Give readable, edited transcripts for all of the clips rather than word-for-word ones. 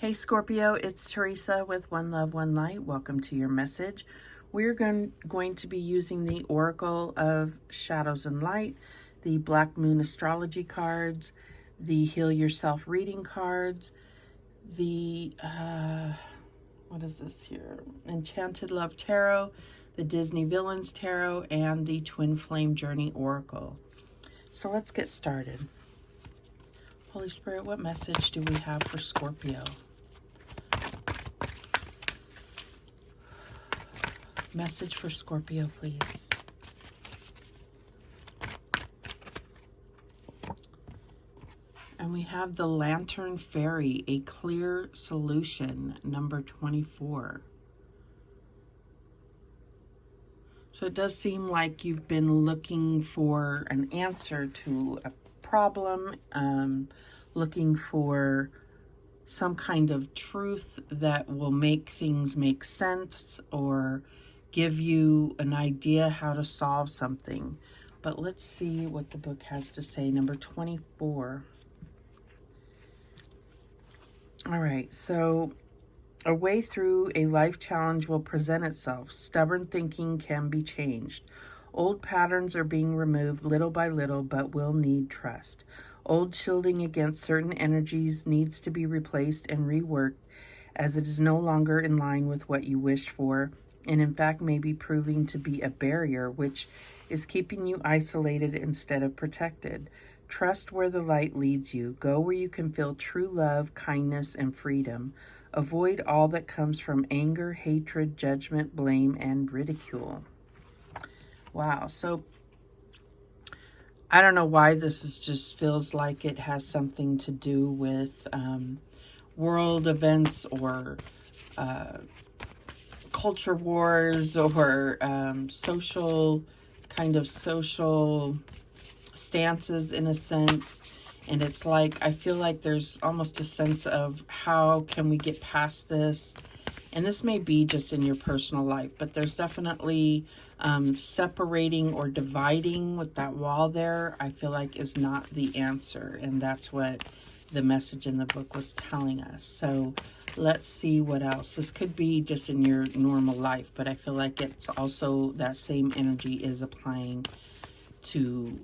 Hey Scorpio, it's Teresa with One Love, One Light. Welcome to your message. We're going to be using the Oracle of Shadows and Light, the Black Moon Astrology cards, the Heal Yourself reading cards, the, what is this here? Enchanted Love Tarot, the Disney Villains Tarot, and the Twin Flame Journey Oracle. So let's get started. Holy Spirit, what message do we have for Scorpio? Message for Scorpio, please. And we have the Lantern Fairy, a clear solution, number 24. So it does seem like you've been looking for an answer to a problem, looking for some kind of truth that will make things make sense or give you an idea how to solve something. But let's see what the book has to say. Number 24. All right, so a way through a life challenge will present itself. Stubborn thinking can be changed. Old patterns are being removed little by little, but will need trust. Old shielding against certain energies needs to be replaced and reworked, as it is no longer in line with what you wish for, and in fact may be proving to be a barrier which is keeping you isolated instead of protected. Trust where the light leads you. Go where you can feel true love, kindness, and freedom. Avoid all that comes from anger, hatred, judgment, blame, and ridicule. Wow, so I don't know why this is just feels like it has something to do with world events or culture wars or social stances in a sense. And it's like, I feel like there's almost a sense of how can we get past this? And this may be just in your personal life, but there's definitely separating or dividing with that wall there, I feel like is not the answer. And that's what the message in the book was telling us. So let's see what else. This could be just in your normal life, but I feel like it's also that same energy is applying to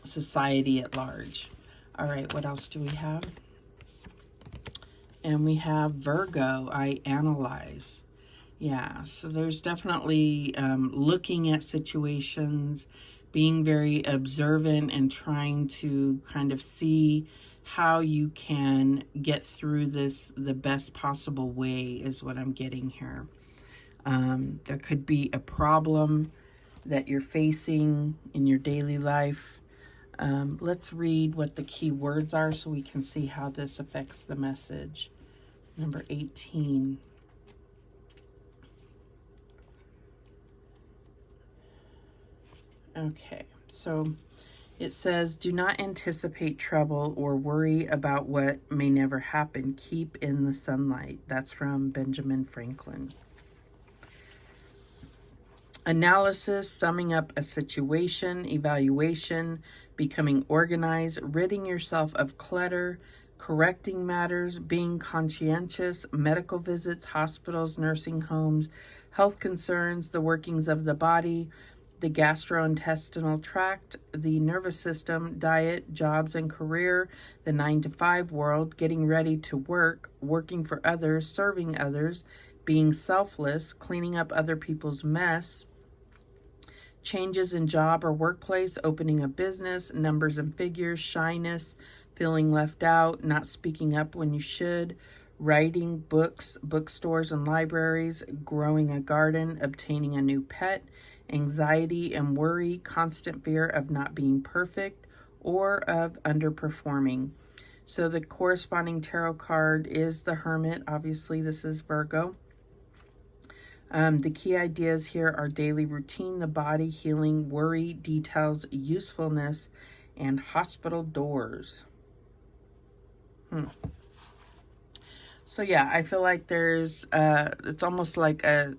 society at large. All right, what else do we have? And we have Virgo, I analyze. Yeah, so there's definitely looking at situations, being very observant and trying to kind of see how you can get through this the best possible way is what I'm getting here. There could be a problem that you're facing in your daily life. Let's read what the key words are so we can see how this affects the message. Number 18. Okay, so it says, do not anticipate trouble or worry about what may never happen. Keep in the sunlight. That's from Benjamin Franklin. Analysis, summing up a situation, evaluation, becoming organized, ridding yourself of clutter, correcting matters, being conscientious, medical visits, hospitals, nursing homes, health concerns, the workings of the body, the gastrointestinal tract, the nervous system, diet, jobs and career, the 9-to-5 world, getting ready to work, working for others, serving others, being selfless, cleaning up other people's mess, changes in job or workplace, opening a business, numbers and figures, shyness, feeling left out, not speaking up when you should, writing, books, bookstores and libraries, growing a garden, obtaining a new pet, anxiety and worry, constant fear of not being perfect or of underperforming. So the corresponding tarot card is the Hermit. Obviously, this is Virgo. The key ideas here are daily routine, the body, healing, worry, details, usefulness, and hospital doors. So yeah, I feel like there's, it's almost like a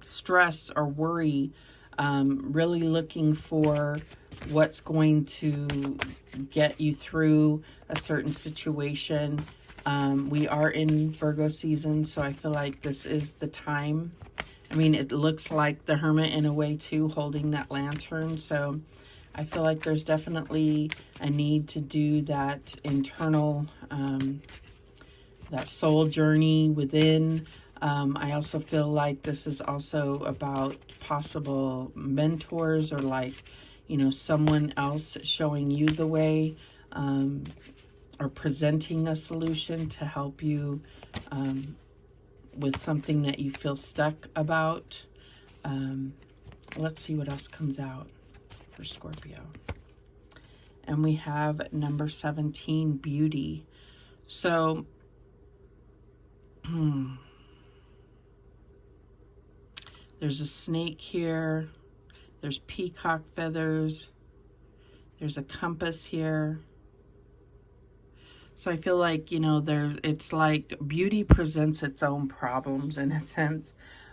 stress or worry, really looking for what's going to get you through a certain situation, We are in Virgo season, so I feel like this is the time. I mean, it looks like the Hermit in a way too, holding that lantern. So I feel like there's definitely a need to do that internal, that soul journey within. I also feel like this is also about possible mentors, or like, you know, someone else showing you the way, or presenting a solution to help you with something that you feel stuck about. Let's see what else comes out for Scorpio. And we have number 17, beauty. So, there's a snake here. There's peacock feathers. There's a compass here. So I feel like, you know, it's like beauty presents its own problems in a sense.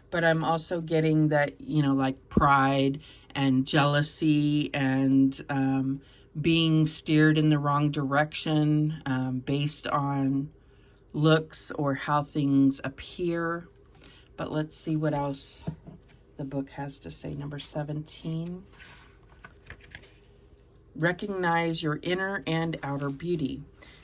But I'm also getting that, you know, like pride and jealousy and being steered in the wrong direction based on looks or how things appear. But let's see what else the book has to say. Number 17. Recognize your inner and outer beauty.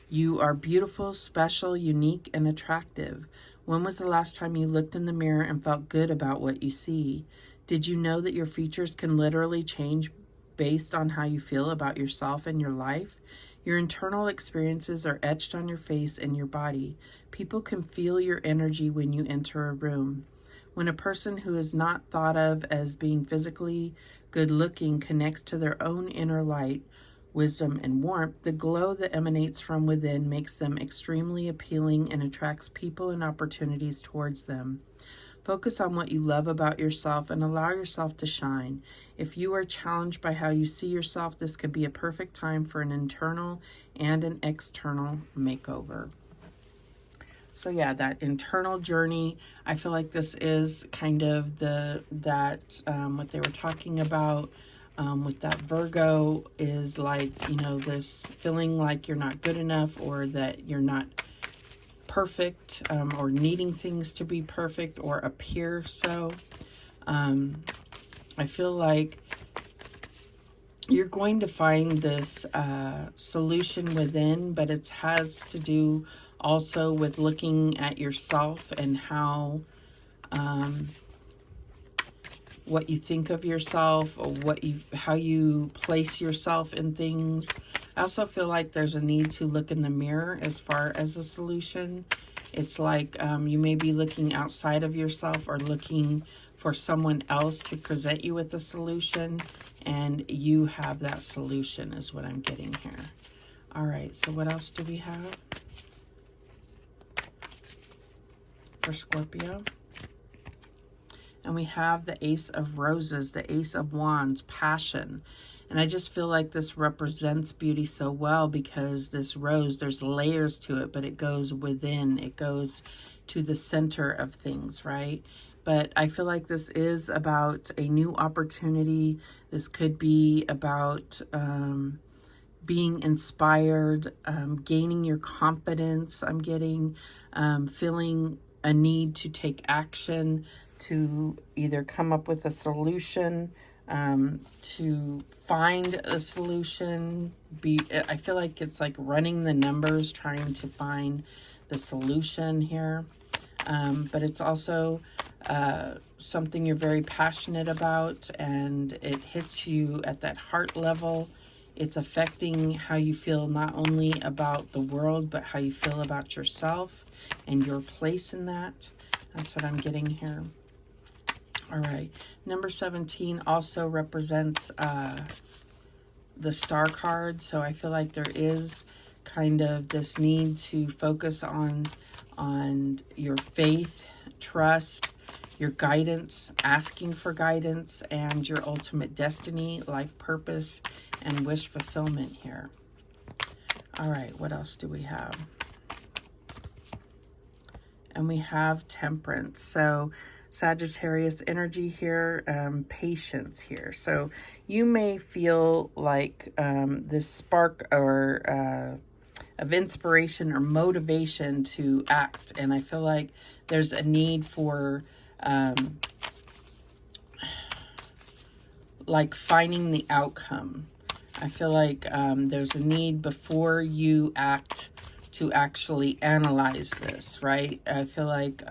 You are beautiful, special, unique, and attractive. When was the last time you looked in the mirror and felt good about what you see? Did you know that your features can literally change based on how you feel about yourself and your life? Your internal experiences are etched on your face and your body. People can feel your energy when you enter a room. When a person who is not thought of as being physically good looking connects to their own inner light, wisdom, and warmth, the glow that emanates from within makes them extremely appealing and attracts people and opportunities towards them. Focus on what you love about yourself and allow yourself to shine. If you are challenged by how you see yourself, this could be a perfect time for an internal and an external makeover. So yeah, that internal journey, I feel like this is kind of what they were talking about with that Virgo is like, you know, this feeling like you're not good enough, or that you're not perfect, or needing things to be perfect or appear so. I feel like you're going to find this solution within, but it has to do also with looking at yourself and how what you think of yourself, or how you place yourself in things. I also feel like there's a need to look in the mirror as far as a solution. It's like you may be looking outside of yourself, or looking for someone else to present you with a solution, and you have that solution is what I'm getting here. All right, so what else do we have for Scorpio? And we have the Ace of Roses, the Ace of Wands, passion. And I just feel like this represents beauty so well, because this rose, there's layers to it, but it goes within. It goes to the center of things, right? But I feel like this is about a new opportunity. This could be about being inspired, gaining your confidence. I'm getting feeling a need to take action, to either come up with a solution, to find a solution. I feel like it's like running the numbers, trying to find the solution here. But it's also something you're very passionate about, and it hits you at that heart level. It's affecting how you feel not only about the world, but how you feel about yourself and your place in that. That's what I'm getting here. All right. Number 17 also represents the star card. So I feel like there is kind of this need to focus on your faith, trust, your guidance, asking for guidance, and your ultimate destiny, life purpose, and wish fulfillment here. All right, what else do we have? And we have Temperance. So Sagittarius energy here, patience here. So you may feel like this spark or of inspiration or motivation to act. And I feel like there's a need for like finding the outcome. I feel like there's a need before you act to actually analyze this, right? I feel like,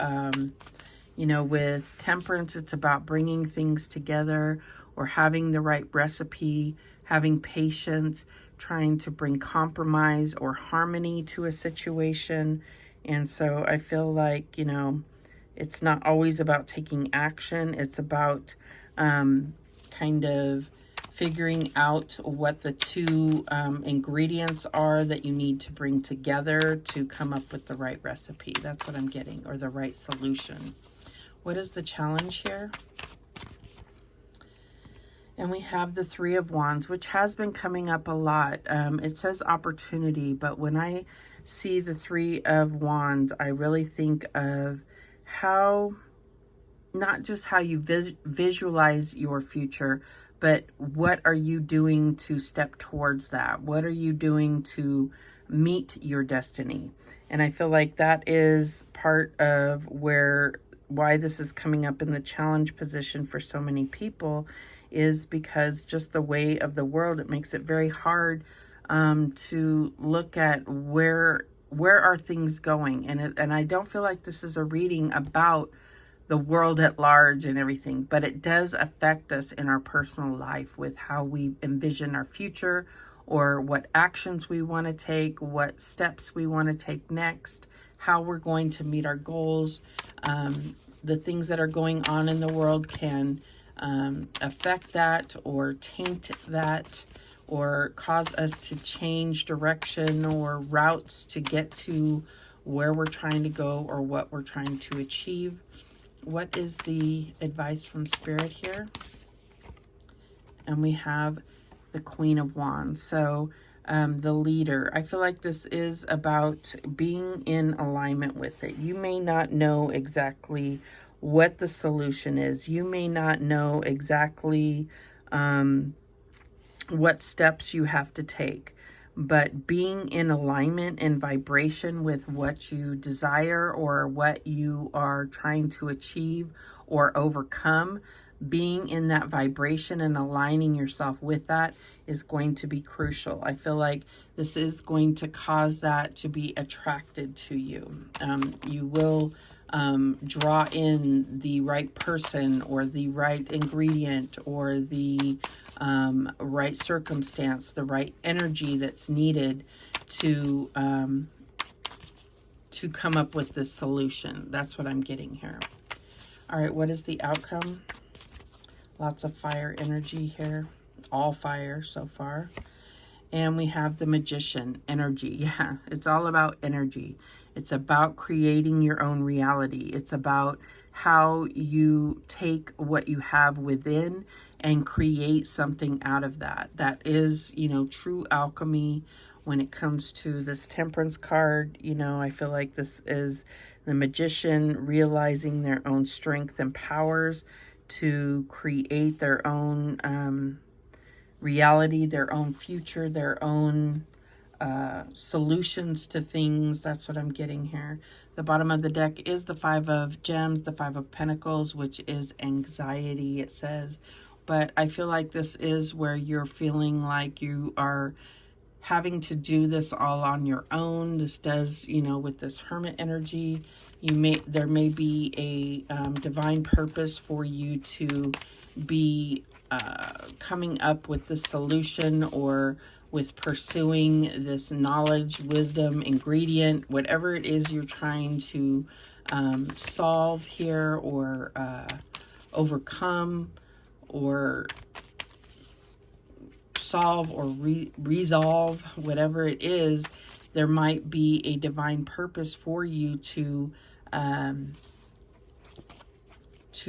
you know, with temperance, it's about bringing things together or having the right recipe, having patience, trying to bring compromise or harmony to a situation. And so I feel like, you know, it's not always about taking action. It's about kind of figuring out what the two ingredients are that you need to bring together to come up with the right recipe. That's what I'm getting, or the right solution. What is the challenge here? And we have the Three of Wands, which has been coming up a lot. It says opportunity, but when I see the Three of Wands, I really think of how, not just how you visualize your future, but what are you doing to step towards that? What are you doing to meet your destiny? And I feel like that is part of why this is coming up in the challenge position for so many people, is because just the way of the world, it makes it very hard to look at where are things going. And I don't feel like this is a reading about the world at large and everything, but it does affect us in our personal life with how we envision our future, or what actions we want to take, what steps we want to take next, how we're going to meet our goals. The things that are going on in the world can affect that, or taint that, or cause us to change direction or routes to get to where we're trying to go or what we're trying to achieve. What is the advice from Spirit here? And we have the Queen of Wands. So the leader. I feel like this is about being in alignment with it. You may not know exactly what the solution is. You may not know exactly what steps you have to take. But being in alignment and vibration with what you desire or what you are trying to achieve or overcome, being in that vibration and aligning yourself with that is going to be crucial. I feel like this is going to cause that to be attracted to you. You will draw in the right person or the right ingredient or the right circumstance, the right energy that's needed to come up with this solution. That's what I'm getting here. All right, what is the outcome? Lots of fire energy here. All fire so far. And we have the Magician energy. Yeah, it's all about energy. It's about creating your own reality. It's about how you take what you have within and create something out of that. That is, you know, true alchemy when it comes to this Temperance card. You know, I feel like this is the Magician realizing their own strength and powers to create their own reality, their own future, their own solutions to things. That's what I'm getting here. The bottom of the deck is the Five of Gems, the Five of Pentacles, which is anxiety, it says. But I feel like this is where you're feeling like you are having to do this all on your own. This does, you know, with this Hermit energy, there may be a divine purpose for you to be coming up with the solution, or with pursuing this knowledge, wisdom, ingredient, whatever it is you're trying to solve here, or overcome, or solve, or resolve, whatever it is. There might be a divine purpose for you to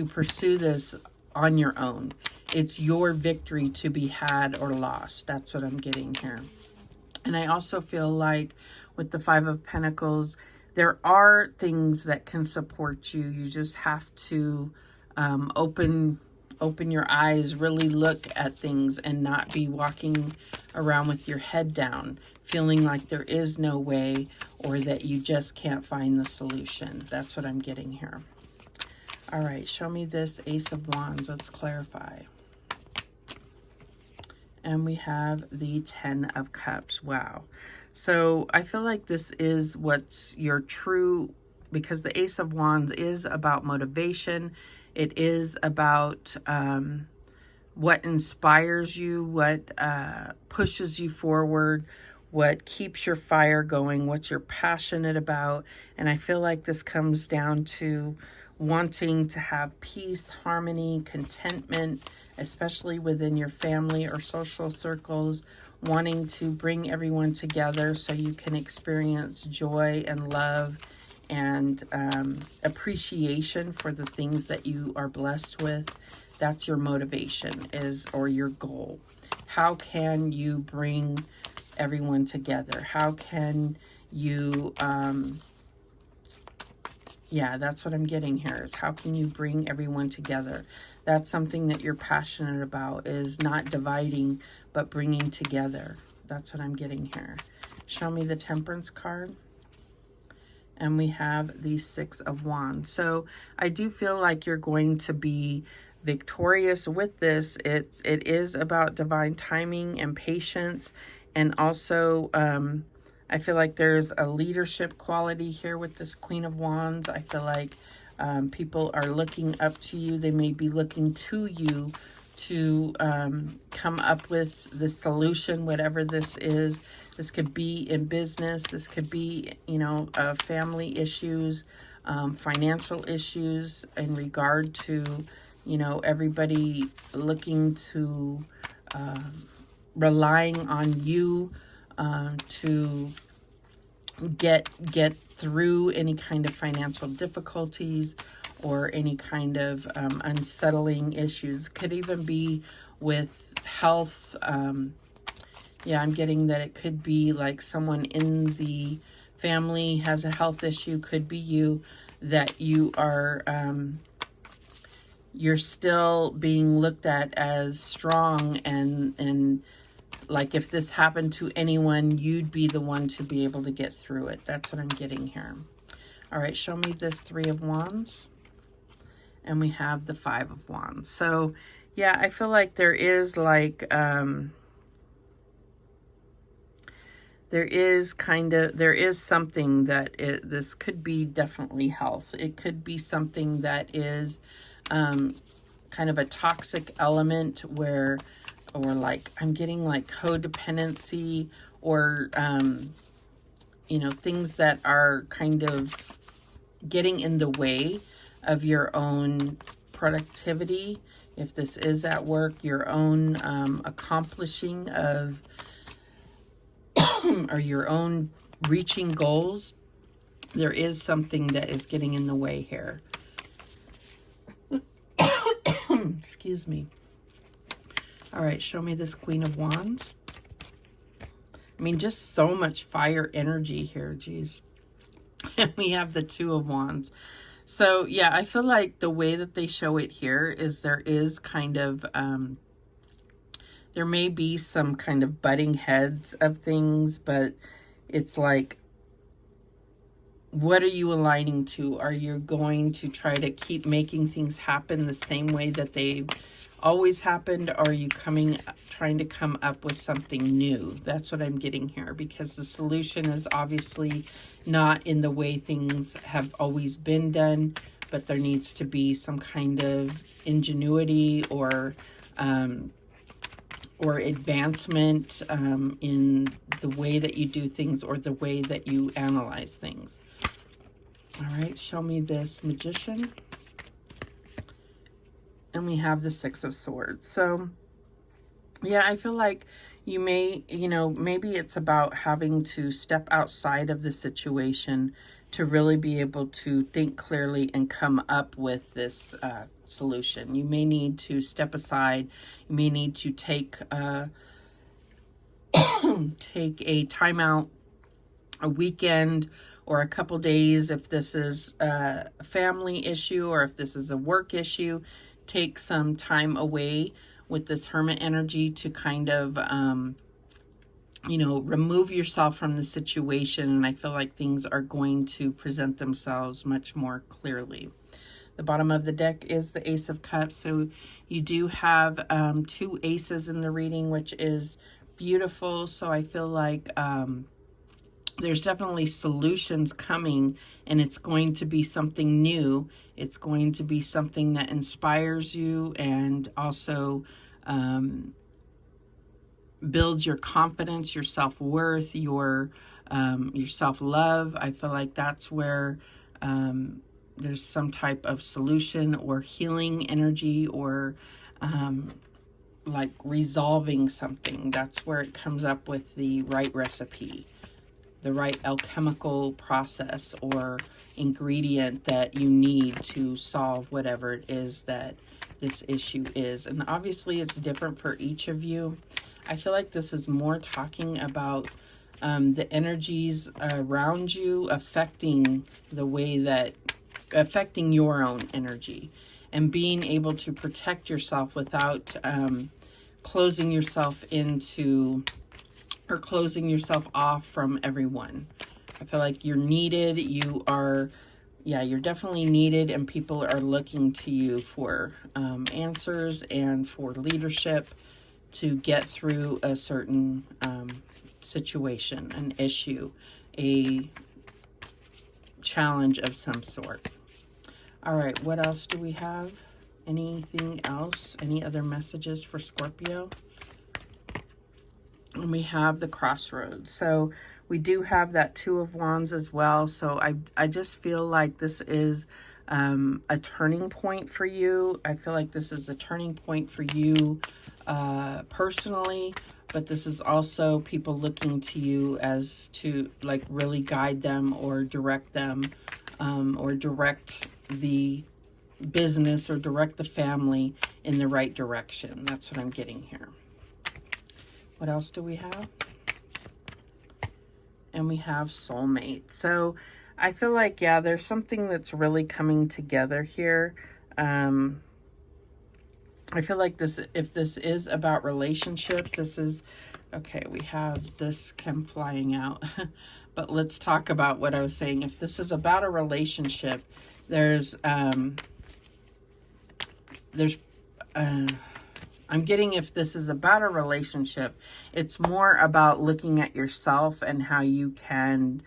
pursue this on your own. It's your victory to be had or lost. That's what I'm getting here. And I also feel like with the Five of Pentacles, there are things that can support you. You just have to open open your eyes, really look at things, and not be walking around with your head down, feeling like there is no way or that you just can't find the solution. That's what I'm getting here. All right, show me this Ace of Wands. Let's clarify. And we have the 10 of Cups. Wow. So I feel like this is what's your true, because the Ace of Wands is about motivation. It is about what inspires you, what pushes you forward, what keeps your fire going, what you're passionate about. And I feel like this comes down to wanting to have peace, harmony, contentment, especially within your family or social circles, wanting to bring everyone together so you can experience joy and love and appreciation for the things that you are blessed with. That's your motivation or your goal. How can you bring everyone together? How can you, yeah, that's what I'm getting here, is how can you bring everyone together? That's something that you're passionate about, is not dividing, but bringing together. That's what I'm getting here. Show me the Temperance card. And we have the 6 of Wands. So I do feel like you're going to be victorious with this. It is about divine timing and patience. And also, I feel like there's a leadership quality here with this Queen of Wands. I feel like people are looking up to you. They may be looking to you to come up with the solution, whatever this is. This could be in business. This could be, you know, family issues, financial issues in regard to, you know, everybody looking to, relying on you to get through any kind of financial difficulties or any kind of unsettling issues. Could even be with health. Yeah, I'm getting that it could be like someone in the family has a health issue. Could be you, that you are, you're still being looked at as strong, and like if this happened to anyone, you'd be the one to be able to get through it. That's what I'm getting here. All right, show me this 3 of Wands. And we have the 5 of Wands. So yeah, I feel like there is like, there is something that this could be definitely health. It could be something that is kind of a toxic element where, or like I'm getting like codependency or, you know, things that are kind of getting in the way of your own productivity. If this is at work, your own accomplishing of or your own reaching goals, there is something that is getting in the way here. Excuse me. All right, show me this Queen of Wands. I mean, just so much fire energy here, geez. And we have the 2 of Wands. So yeah, I feel like the way that they show it here is there is kind of, there may be some kind of butting heads of things, but it's like, what are you aligning to? Are you going to try to keep making things happen the same way that they've always happened? Or are you trying to come up with something new? That's what I'm getting here, because the solution is obviously not in the way things have always been done, but there needs to be some kind of ingenuity or advancement in the way that you do things or the way that you analyze things. All right, show me this Magician. And we have the 6 of Swords. So yeah, I feel like you may, you know, maybe it's about having to step outside of the situation to really be able to think clearly and come up with this solution. You may need to step aside. You may need to take take a timeout, a weekend, or a couple days if this is a family issue or if this is a work issue. take some time away with this Hermit energy to kind of, you know, remove yourself from the situation. And I feel like things are going to present themselves much more clearly. The bottom of the deck is the Ace of Cups. So you do have 2 aces in the reading, which is beautiful. So I feel like there's definitely solutions coming, and it's going to be something new. It's going to be something that inspires you and also builds your confidence, your self-worth, your self-love. I feel like that's where there's some type of solution or healing energy, or like resolving something. That's where it comes up with the right recipe, the right alchemical process or ingredient that you need to solve whatever it is that this issue is. And obviously it's different for each of you. I feel like this is more talking about the energies around you affecting the way that, affecting your own energy, and being able to protect yourself without closing yourself into, or closing yourself off from everyone. I feel like you're needed. You are, yeah, you're definitely needed, and people are looking to you for answers and for leadership to get through a certain situation, an issue, a challenge of some sort. All right, what else do we have? Anything else? Any other messages for Scorpio? And we have the Crossroads. So we do have that 2 of Wands as well. So I just feel like this is a turning point for you. I feel like this is a turning point for you personally, but this is also people looking to you as to like really guide them or direct them, or direct the business or direct the family in the right direction. That's what I'm getting here. What else do we have? And we have soulmate. So I feel like, yeah, there's something that's really coming together here. I feel like this, if this is about relationships, this is, okay, we have this chem flying out. But let's talk about what I was saying. If this is about a relationship, I'm getting, if this is about a relationship, it's more about looking at yourself and how you can,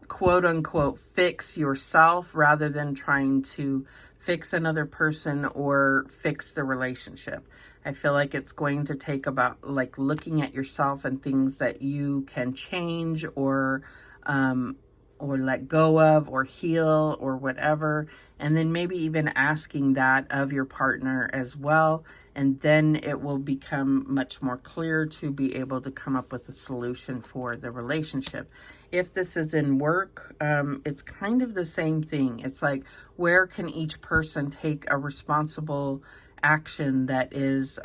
quote unquote, fix yourself rather than trying to fix another person or fix the relationship. I feel like it's going to take about like looking at yourself and things that you can change or let go of or heal or whatever. And then maybe even asking that of your partner as well. And then it will become much more clear to be able to come up with a solution for the relationship. If this is in work, it's kind of the same thing. It's like, where can each person take a responsible action that is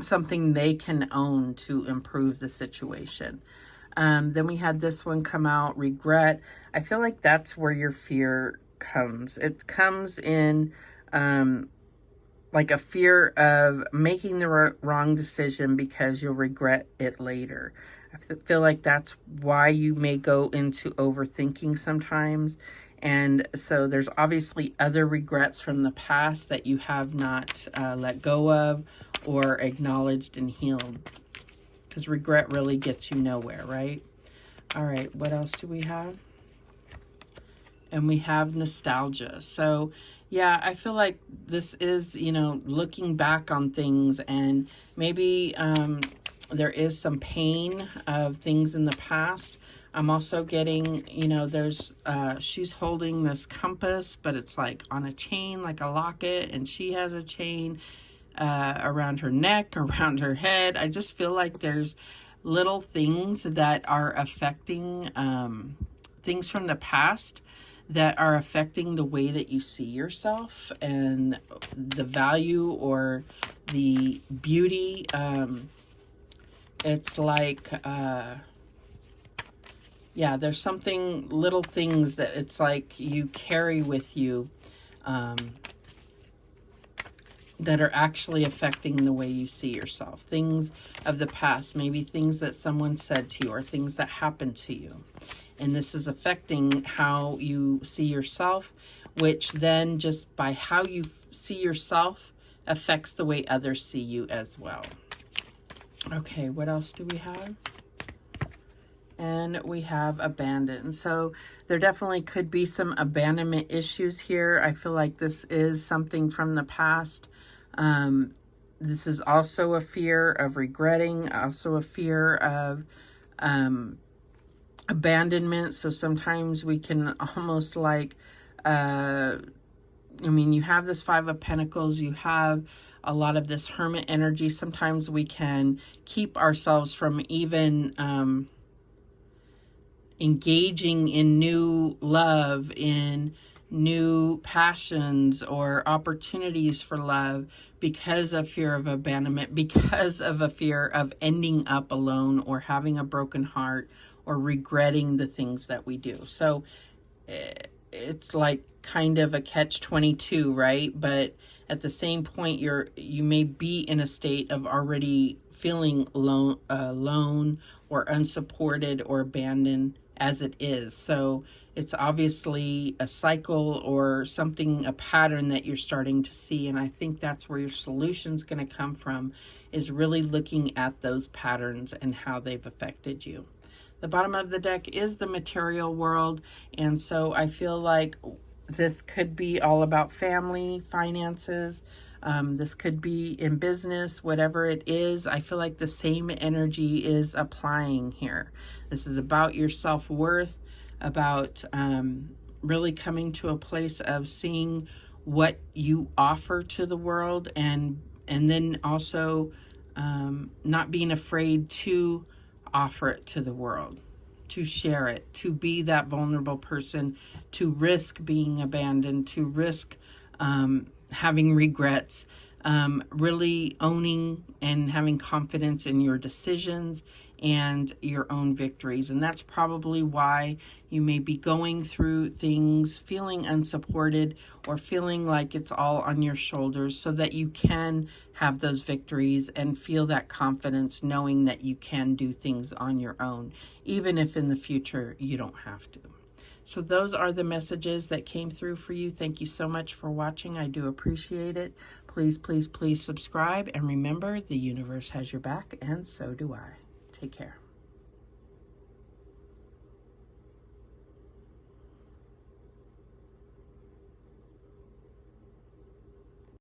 something they can own to improve the situation. Then we had this one come out, regret. I feel like that's where your fear comes. It comes in like a fear of making the wrong decision because you'll regret it later. I feel like that's why you may go into overthinking sometimes. And so there's obviously other regrets from the past that you have not let go of or acknowledged and healed. Because regret really gets you nowhere, right? All right, what else do we have? And we have nostalgia. So, yeah, I feel like this is, you know, looking back on things, and maybe there is some pain of things in the past. I'm also getting, you know, there's, she's holding this compass, but it's like on a chain, like a locket, and she has a chain around her neck, around her head. I just feel like there's little things that are affecting things from the past that are affecting the way that you see yourself and the value or the beauty. It's like, yeah, there's something, little things that it's like you carry with you that are actually affecting the way you see yourself. Things of the past, maybe things that someone said to you or things that happened to you. And this is affecting how you see yourself, which then just by how you see yourself affects the way others see you as well. Okay, what else do we have? And we have abandoned. So there definitely could be some abandonment issues here. I feel like this is something from the past. This is also a fear of regretting, also a fear of abandonment. So sometimes we can almost like, I mean, you have this Five of Pentacles, you have a lot of this Hermit energy. Sometimes we can keep ourselves from even engaging in new love, in new passions or opportunities for love because of fear of abandonment, because of a fear of ending up alone or having a broken heart or regretting the things that we do. So it's like kind of a catch-22, right? But at the same point, you may be in a state of already feeling alone or unsupported or abandoned as it is. So it's obviously a cycle or something, a pattern that you're starting to see. And I think that's where your solution's going to come from, is really looking at those patterns and how they've affected you. The bottom of the deck is the material world. And so I feel like this could be all about family, finances. This could be in business, whatever it is. I feel like the same energy is applying here. This is about your self-worth, about really coming to a place of seeing what you offer to the world, and then also not being afraid to offer it to the world, to share it, to be that vulnerable person, to risk being abandoned, to risk having regrets, really owning and having confidence in your decisions and your own victories. And that's probably why you may be going through things feeling unsupported or feeling like it's all on your shoulders, so that you can have those victories and feel that confidence knowing that you can do things on your own, even if in the future you don't have to. So those are the messages that came through for you. Thank you so much for watching. I do appreciate it. Please, please, please subscribe. And remember, the universe has your back, and so do I. Take care.